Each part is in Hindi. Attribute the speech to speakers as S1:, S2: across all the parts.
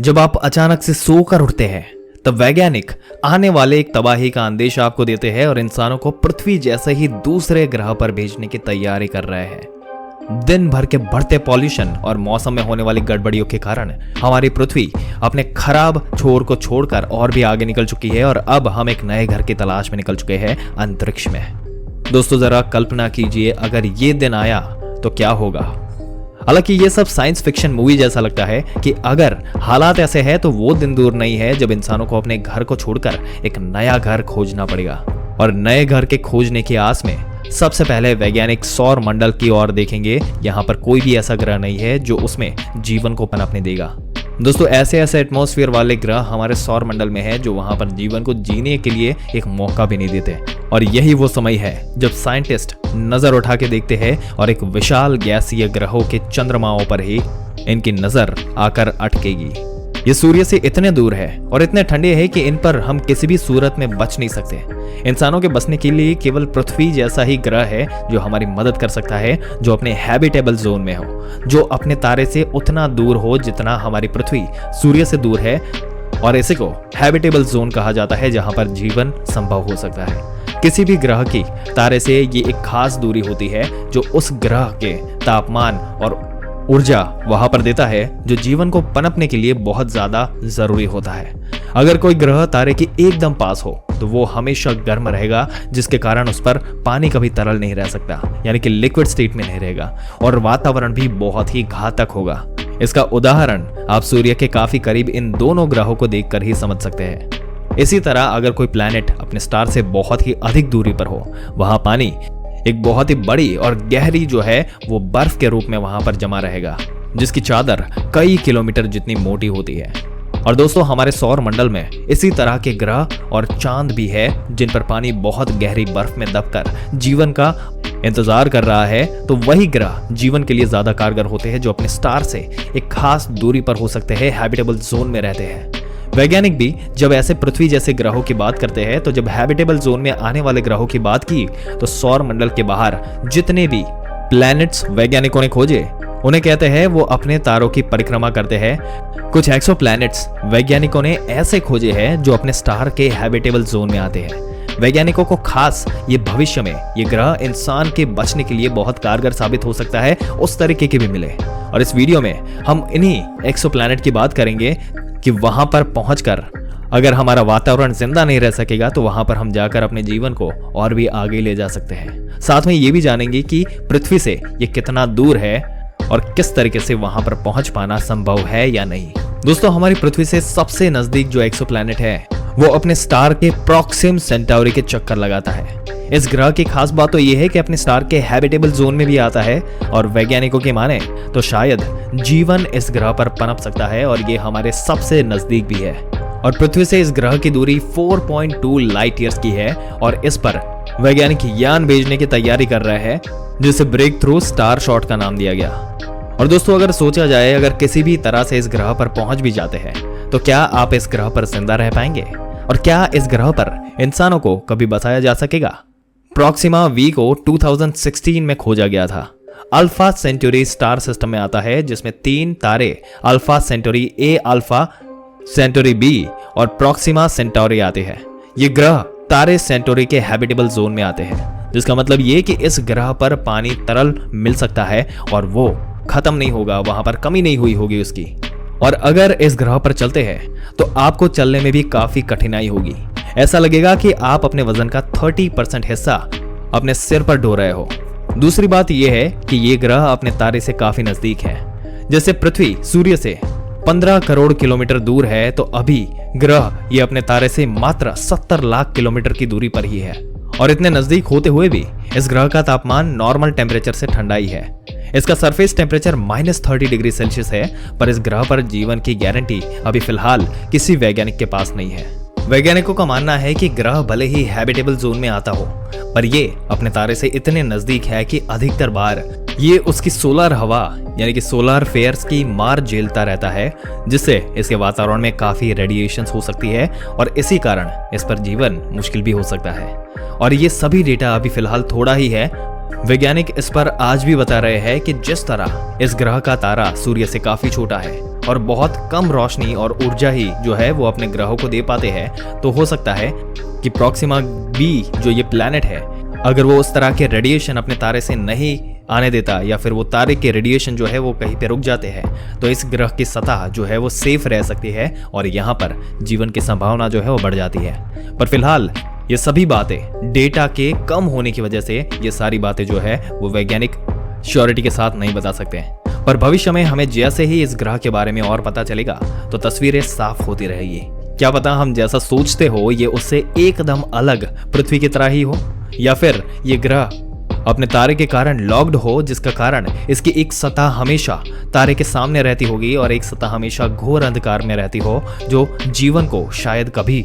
S1: जब आप अचानक से सोकर उठते हैं तब वैज्ञानिक आने वाले एक तबाही का अंदेशा आपको देते हैं और इंसानों को पृथ्वी जैसे ही दूसरे ग्रह पर भेजने की तैयारी कर रहे हैं। दिन भर के बढ़ते पॉल्यूशन और मौसम में होने वाली गड़बड़ियों के कारण हमारी पृथ्वी अपने खराब छोर को छोड़कर और भी आगे निकल चुकी है और अब हम एक नए घर की तलाश में निकल चुके हैं अंतरिक्ष में। दोस्तों, जरा कल्पना कीजिए अगर ये दिन आया तो क्या होगा। हालांकि ये सब साइंस फिक्शन मूवी जैसा लगता है कि अगर हालात ऐसे हैं तो वो दिन दूर नहीं है जब इंसानों को अपने घर को छोड़कर एक नया घर खोजना पड़ेगा। और नए घर के खोजने की आस में सबसे पहले वैज्ञानिक सौर मंडल की ओर देखेंगे। यहाँ पर कोई भी ऐसा ग्रह नहीं है जो उसमें जीवन को पनपने देगा। दोस्तों, ऐसे एटमॉस्फेयर वाले ग्रह हमारे सौर मंडल में है जो वहां पर जीवन को जीने के लिए एक मौका भी नहीं देते। और यही वो समय है जब साइंटिस्ट नजर उठा के देखते हैं और एक विशाल गैसीय ग्रहों के चंद्रमाओं पर ही इनकी नजर आकर अटकेगी। ये सूर्य से इतने दूर है और इतने ठंडे हैं कि इन पर हम किसी भी सूरत में बच नहीं सकते। इंसानों के बसने के लिए केवल पृथ्वी जैसा ही ग्रह है जो हमारी मदद कर सकता है, जो अपने हैबिटेबल जोन में हो, जो अपने तारे से उतना दूर हो जितना हमारी पृथ्वी सूर्य से दूर है। और इसी को हैबिटेबल जोन कहा जाता है जहां पर जीवन संभव हो सकता है। किसी भी ग्रह की तारे से ये एक खास दूरी होती है जो उस ग्रह के तापमान और ऊर्जा वहां पर देता है जो जीवन को पनपने के लिए बहुत ज्यादा जरूरी होता है। अगर कोई ग्रह तारे के एकदम पास हो तो वो हमेशा गर्म रहेगा, जिसके कारण उस पर पानी कभी तरल नहीं रह सकता, यानी कि लिक्विड स्टेट में नहीं रहेगा, और वातावरण भी बहुत ही घातक होगा। इसका उदाहरण आप सूर्य के काफी करीब इन दोनों ग्रहों को देखकर ही समझ सकते हैं। इसी तरह अगर कोई प्लैनेट अपने स्टार से बहुत ही अधिक दूरी पर हो, वहां पानी एक बहुत ही बड़ी और गहरी जो है वो बर्फ के रूप में वहां पर जमा रहेगा, जिसकी चादर कई किलोमीटर जितनी मोटी होती है। और दोस्तों, हमारे सौर मंडल में इसी तरह के ग्रह और चांद भी है जिन पर पानी बहुत गहरी बर्फ में दबकर जीवन का इंतजार कर रहा है। तो वही ग्रह जीवन के लिए ज्यादा कारगर होते हैं जो अपने स्टार से एक खास दूरी पर हो सकते हैं, हैबिटेबल जोन में रहते हैं। वैज्ञानिक भी जब ऐसे पृथ्वी जैसे ग्रहों की बात करते हैं तो जब हैबिटेबल जोन में आने वाले ग्रहों की बात की तो सौर मंडल के बाहर जितने भी प्लैनेट्स वैज्ञानिकों ने खोजे उन्हें कहते हैं वो अपने तारों की परिक्रमा करते हैं। कुछ एक्सोप्लैनेट्स वैज्ञानिकों ने ऐसे खोजे हैं जो अपने स्टार के हैबिटेबल जोन में आते हैं। वैज्ञानिकों को खास ये भविष्य में ये ग्रह इंसान के बचने के लिए बहुत कारगर साबित हो सकता है, उस तरीके के भी मिले। और इस वीडियो में हम इन्हीं एक्सोप्लैनेट की बात करेंगे कि वहां पर पहुंचकर अगर हमारा वातावरण जिंदा नहीं रह सकेगा तो वहां पर हम जाकर अपने जीवन को और भी आगे ले जा सकते हैं। साथ में ये भी जानेंगे कि पृथ्वी से ये कितना दूर है और किस तरीके से वहां पर पहुंच पाना संभव है या नहीं। दोस्तों, हमारी पृथ्वी से सबसे नजदीक जो एक्सोप्लैनेट है वो अपने स्टार के प्रॉक्सिम सेंटाउरी के चक्कर लगाता है। इस ग्रह की खास बात तो यह है कि अपने स्टार के हैबिटेबल जोन में भी आता है और वैज्ञानिकों की माने तो शायद जीवन इस ग्रह पर पनप सकता है और ये हमारे सबसे नजदीक भी है। और पृथ्वी से इस ग्रह की दूरी 4.2 लाइट ईयर्स की है और इस पर वैज्ञानिक यान भेजने की तैयारी कर रहे हैं जिसे ब्रेक थ्रू स्टार शॉट का नाम दिया गया। और दोस्तों, अगर सोचा जाए अगर किसी भी तरह से इस ग्रह पर पहुंच भी जाते हैं तो क्या आप इस ग्रह पर जिंदा रह पाएंगे और क्या इस ग्रह पर इंसानों को कभी बसाया जा सकेगा। प्रॉक्सिमा वी को 2016 में खोजा गया था। अल्फा सेंटुरी स्टार सिस्टम में आता है जिसमें 3 तारे अल्फा सेंटुरी ए, अल्फा सेंटुरी बी और प्रॉक्सिमा सेंटौरी आते हैं। ये ग्रह तारे सेंटुरी के हैबिटेबल जोन में आते हैं, जिसका मतलब ये कि इस ग्रह पर पानी तरल मिल सकता है और वो खत्म नहीं होगा, वहां पर कमी नहीं हुई होगी उसकी। और अगर इस ग्रह पर चलते हैं तो आपको चलने में भी काफी कठिनाई होगी। ऐसा लगेगा कि आप अपने वजन का 30% हिस्सा अपने सिर पर ढो रहे हो। दूसरी बात यह है कि ये ग्रह अपने तारे से काफी नजदीक है। जैसे पृथ्वी सूर्य से 15 करोड़ किलोमीटर दूर है तो अभी ग्रह ये अपने तारे से मात्र 70 लाख किलोमीटर की दूरी पर ही है। और इतने नजदीक होते हुए भी इस ग्रह का तापमान नॉर्मल टेम्परेचर से ठंडा ही है। इसका सरफेस टेम्परेचर -30 डिग्री सेल्सियस है, पर इस ग्रह पर जीवन की गारंटी अभी फिलहाल किसी वैज्ञानिक के पास नहीं है। वैज्ञानिकों का मानना है कि ग्रह भले ही हैबिटेबल जोन में आता हो, पर ये अपने तारे से इतने नजदीक है कि अधिकतर बार ये उसकी सोलर हवा यानी कि सोलर फेयर्स की मार झेलता रहता है, जिससे इसके वातावरण में काफी रेडिएशंस हो सकती है और इसी कारण इस पर जीवन मुश्किल भी हो सकता है। और ये सभी डेटा अभी फिलहाल थोड़ा ही है। वैज्ञानिक इस पर आज भी बता रहे हैं कि जिस तरह इस ग्रह का तारा सूर्य से काफी छोटा है और बहुत कम रोशनी और ऊर्जा ही जो है वो अपने ग्रहों को दे पाते हैं, तो हो सकता है कि प्रॉक्सिमा बी जो ये प्लैनेट है, अगर वो उस तरह के रेडिएशन अपने तारे से नहीं आने देता या फिर वो तारे के रेडिएशन जो है वो कहीं पे रुक जाते हैं, तो इस ग्रह की सतह जो है वो सेफ रह सकती है और यहाँ पर जीवन की संभावना जो है वो बढ़ जाती है। पर फिलहाल ये सभी बातें डेटा के कम होने की वजह से ये सारी बातें जो है वो वैज्ञानिक श्योरिटी के साथ नहीं बता सकते हैं। पर भविष्य में हमें जैसे ही इस ग्रह के बारे में और पता चलेगा तो तस्वीरें साफ होती रहेगी। क्या पता हम जैसा सोचते हो ये उससे एकदम अलग पृथ्वी की तरह ही हो, या फिर ये ग्रह अपने तारे के कारण लॉक्ड हो, जिसका कारण इसकी एक सतह हमेशा तारे के सामने रहती होगी और एक सतह हमेशा घोर अंधकार में रहती हो, जो जीवन को शायद कभी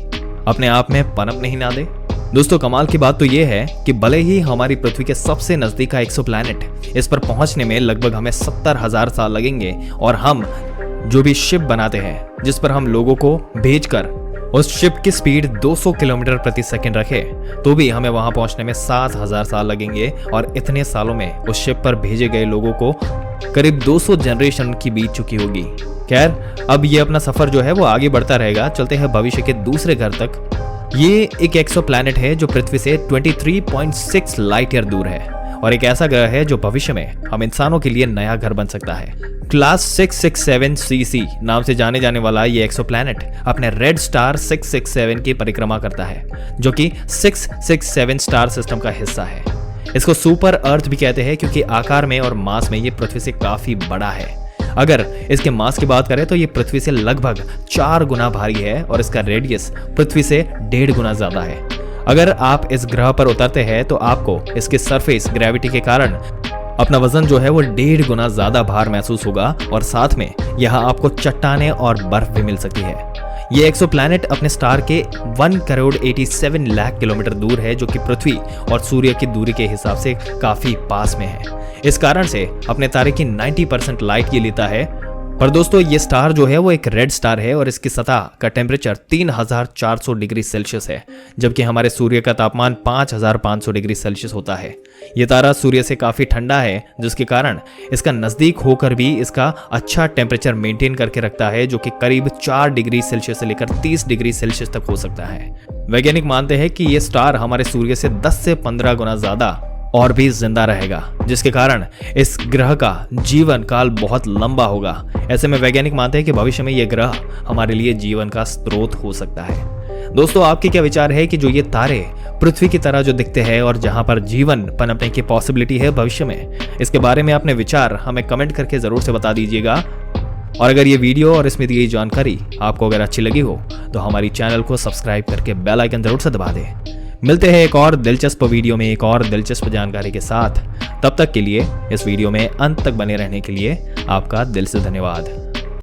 S1: अपने आप में पनप नहीं ना दे। दोस्तों कमाल की बात तो यह है कि भले ही हमारी पृथ्वी के सबसे नजदीक का एक्सोप्लैनेट, इस पर पहुंचने में लगभग हमें 70,000 साल लगेंगे और हम जो भी शिप बनाते हैं जिस पर हम लोगों को भेजकर उस शिप की स्पीड 200 किलोमीटर प्रति सेकंड रखे, तो भी हमें वहां पहुंचने में 7,000 साल लगेंगे और इतने सालों में उस शिप पर भेजे गए लोगों को करीब 200 जनरेशन की बीत चुकी होगी। खैर, अब ये अपना सफर जो है वो आगे बढ़ता रहेगा। चलते हैं भविष्य के दूसरे ग्रह तक। ये एक एक्सोप्लैनेट है जो पृथ्वी से 23.6 लाइट ईयर दूर है और एक ऐसा ग्रह है जो भविष्य में हम इंसानों के लिए नया घर बन सकता है। क्लास 667 CC नाम से जाने जाने वाला ये एक्सोप्लैनेट अपने रेड स्टार 667 की परिक्रमा करता है, जो कि 667 स्टार सिस्टम का हिस्सा है। इसको सुपर अर्थ भी कहते हैं क्योंकि आकार में और मास में ये पृथ्वी से काफी बड़ा है। अगर इसके मास की बात करें तो ये पृथ्वी से लगभग 4 गुना भारी है और इसका रेडियस पृथ्वी से 1.5 गुना ज्यादा है। अगर आप इस ग्रह पर उतरते हैं तो आपको इसके सरफेस ग्रेविटी के कारण अपना वजन जो है वो 1.5 गुना ज्यादा भार महसूस होगा और साथ में यहाँ आपको चट्टानें और बर्फ भी मिल सकती है। ये एक्सोप्लैनेट अपने स्टार के 1,87 लाख किलोमीटर दूर है, जो कि पृथ्वी और सूर्य की दूरी के हिसाब से काफी पास में है। इस कारण से अपने तारे की 90% लाइट ये लेता है। पर दोस्तों ये स्टार जो है वो एक रेड स्टार है और इसकी सतह का टेम्परेचर 3,400 डिग्री सेल्सियस है, जबकि हमारे सूर्य का तापमान 5,500 डिग्री सेल्सियस होता है। ये तारा सूर्य से काफी ठंडा है, जिसके कारण इसका नजदीक होकर भी इसका अच्छा टेम्परेचर मेंटेन करके रखता है, जो कि करीब 4 डिग्री सेल्सियस से लेकर 30 डिग्री सेल्सियस तक हो सकता है। वैज्ञानिक मानते हैं कि ये स्टार हमारे सूर्य से 10 से 15 गुना ज्यादा और भी जिंदा रहेगा, जिसके कारण इस ग्रह का जीवन काल बहुत लंबा होगा। ऐसे में वैज्ञानिक मानते हैं कि भविष्य में यह ग्रह हमारे लिए जीवन का स्रोत हो सकता है। दोस्तों आपके क्या विचार है कि जो ये तारे पृथ्वी की तरह जो दिखते हैं और जहां पर जीवन पनपने की पॉसिबिलिटी है भविष्य में, इसके बारे में अपने विचार हमें कमेंट करके जरूर से बता दीजिएगा। और अगर ये वीडियो और इसमें दी गई जानकारी आपको अगर अच्छी लगी हो तो हमारी चैनल को सब्सक्राइब करके बेल आइकन जरूर से दबा दें। मिलते हैं एक और दिलचस्प वीडियो में एक और दिलचस्प जानकारी के साथ। तब तक के लिए इस वीडियो में अंत तक बने रहने के लिए आपका दिल से धन्यवाद।